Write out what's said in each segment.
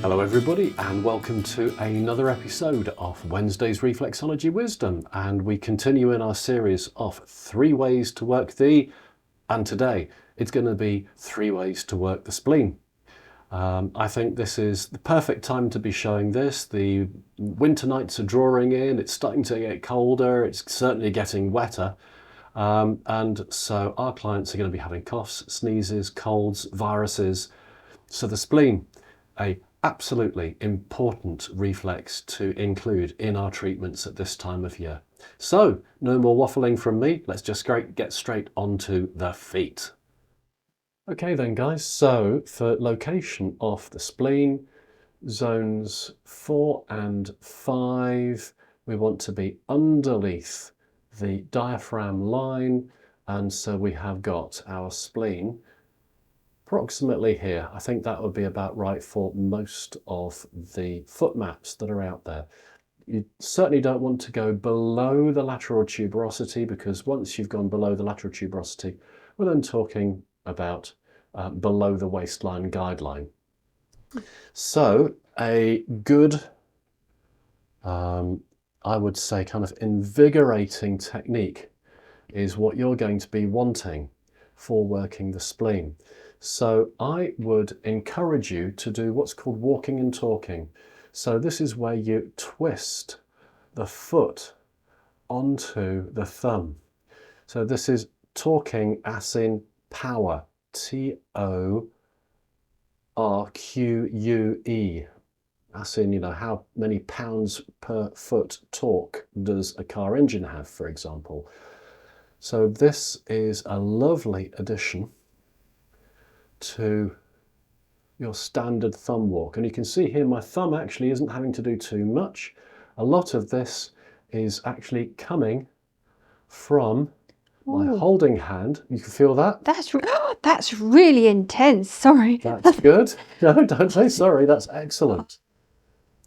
Hello everybody and welcome to another episode of Wednesday's Reflexology Wisdom, and we continue in our series of 3 ways to work the, and today it's going to be 3 ways to work the spleen. I think this is the perfect time to be showing this. The winter nights are drawing in, it's starting to get colder, it's certainly getting wetter, and so our clients are going to be having coughs, sneezes, colds, viruses. So the spleen, a absolutely important reflex to include in our treatments at this time of year. So no more waffling from me, let's just get straight onto the feet. Okay then guys, so for location of the spleen, zones 4 and 5, we want to be underneath the diaphragm line, and so we have got our spleen approximately here. I think that would be about right for most of the foot maps that are out there. You certainly don't want to go below the lateral tuberosity, because once you've gone below the lateral tuberosity, we're then talking about below the waistline guideline. So a good, I would say kind of invigorating technique is what you're going to be wanting for working the spleen. So I would encourage you to do what's called walking and talking. So this is where you twist the foot onto the thumb. So this is talking as in power, T-O-R-Q-U-E, as in, you know, how many pounds per foot torque does a car engine have, for example. So this is a lovely addition to your standard thumb walk, and you can see here my thumb actually isn't having to do too much. A lot of this is actually coming from my holding hand. You can feel that? That's really intense, sorry. That's good. No, don't say sorry, that's excellent.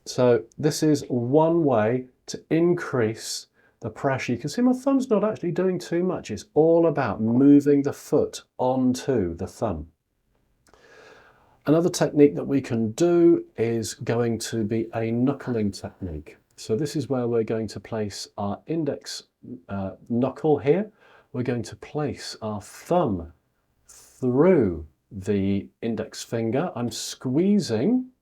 So this is one way to increase the pressure. You can see my thumb's not actually doing too much. It's all about moving the foot onto the thumb. Another technique that we can do is going to be a knuckling technique. So this is where we're going to place our index knuckle here. We're going to place our thumb through the index finger. I'm squeezing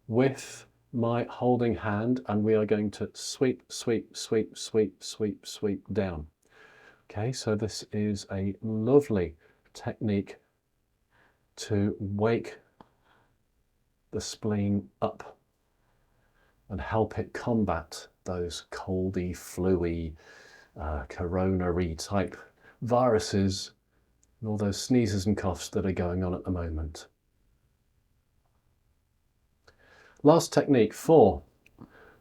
with my holding hand, and we are going to sweep, sweep, sweep, sweep, sweep, sweep down. Okay, so this is a lovely technique to wake the spleen up and help it combat those coldy, fluey, coronary type viruses and all those sneezes and coughs that are going on at the moment. Last technique for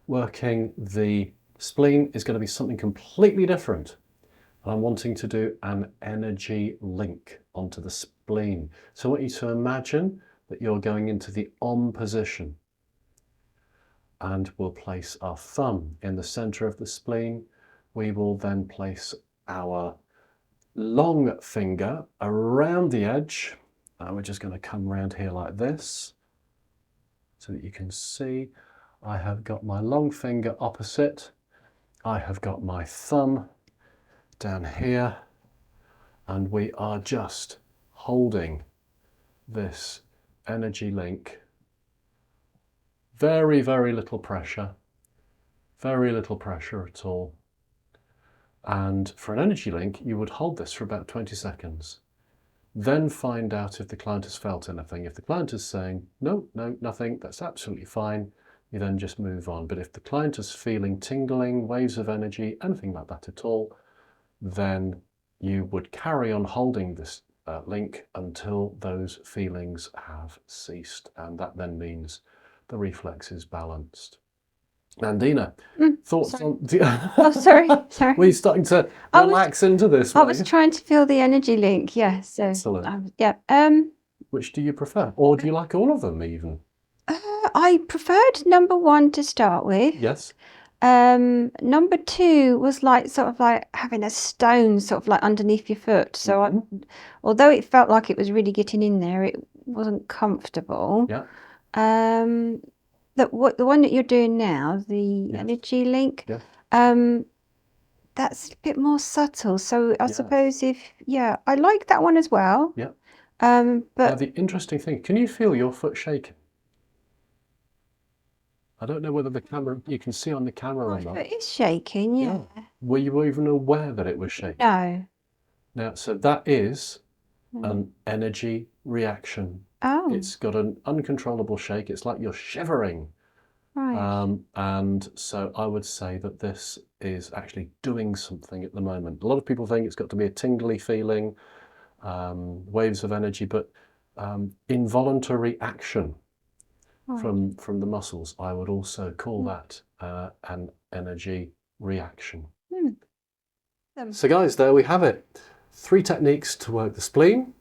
working the spleen is going to be something completely different. And I'm wanting to do an energy link onto the spleen. So I want you to imagine that you're going into the on position, and we'll place our thumb in the center of the spleen. We will then place our long finger around the edge, and we're just going to come around here like this so that you can see I have got my long finger opposite, I have got my thumb down here, and we are just holding this energy link. Very, very little pressure at all. And for an energy link, you would hold this for about 20 seconds. Then find out if the client has felt anything. If the client is saying, no, nothing, that's absolutely fine, you then just move on. But if the client is feeling tingling, waves of energy, anything like that at all, then you would carry on holding this link until those feelings have ceased, and that then means the reflex is balanced. Nandina, thoughts on the... Oh, sorry. Were you starting to relax into this? I was trying to feel the energy link, yes. So, excellent. Yeah. Which do you prefer, or do you like all of them even? I preferred number 1 to start with. Yes. Number 2 was like sort of like having a stone sort of like underneath your foot. So although it felt like it was really getting in there, it wasn't comfortable. Yeah. the one that you're doing now, the Yes. energy link, Yeah. that's a bit more subtle. So I Yes. suppose I like that one as well. Yeah. But Now the interesting thing, can you feel your foot shaking? I don't know whether you can see on the camera my or not. foot is shaking, yeah. Were you even aware that it was shaking? No. Now, so that is an energy reaction. Oh, It's got an uncontrollable shake. It's like you're shivering. right. And so I would say that this is actually doing something at the moment. A lot of people think it's got to be a tingly feeling, waves of energy, but involuntary action Right. from the muscles, I would also call that an energy reaction. So guys, there we have it. 3 techniques to work the spleen,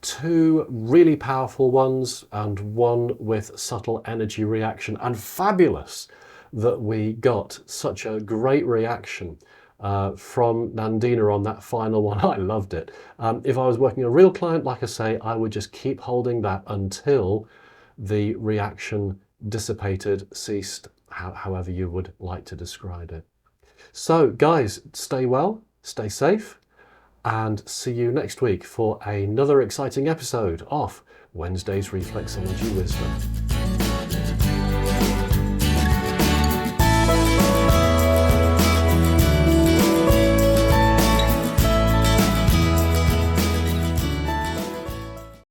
2 really powerful ones and 1 with subtle energy reaction, and fabulous that we got such a great reaction from Nandina on that final one. I loved it. If I was working a real client, like I say, I would just keep holding that until the reaction dissipated, ceased, however you would like to describe it. So guys, stay well, stay safe, and see you next week for another exciting episode of Wednesday's Reflexology Wisdom.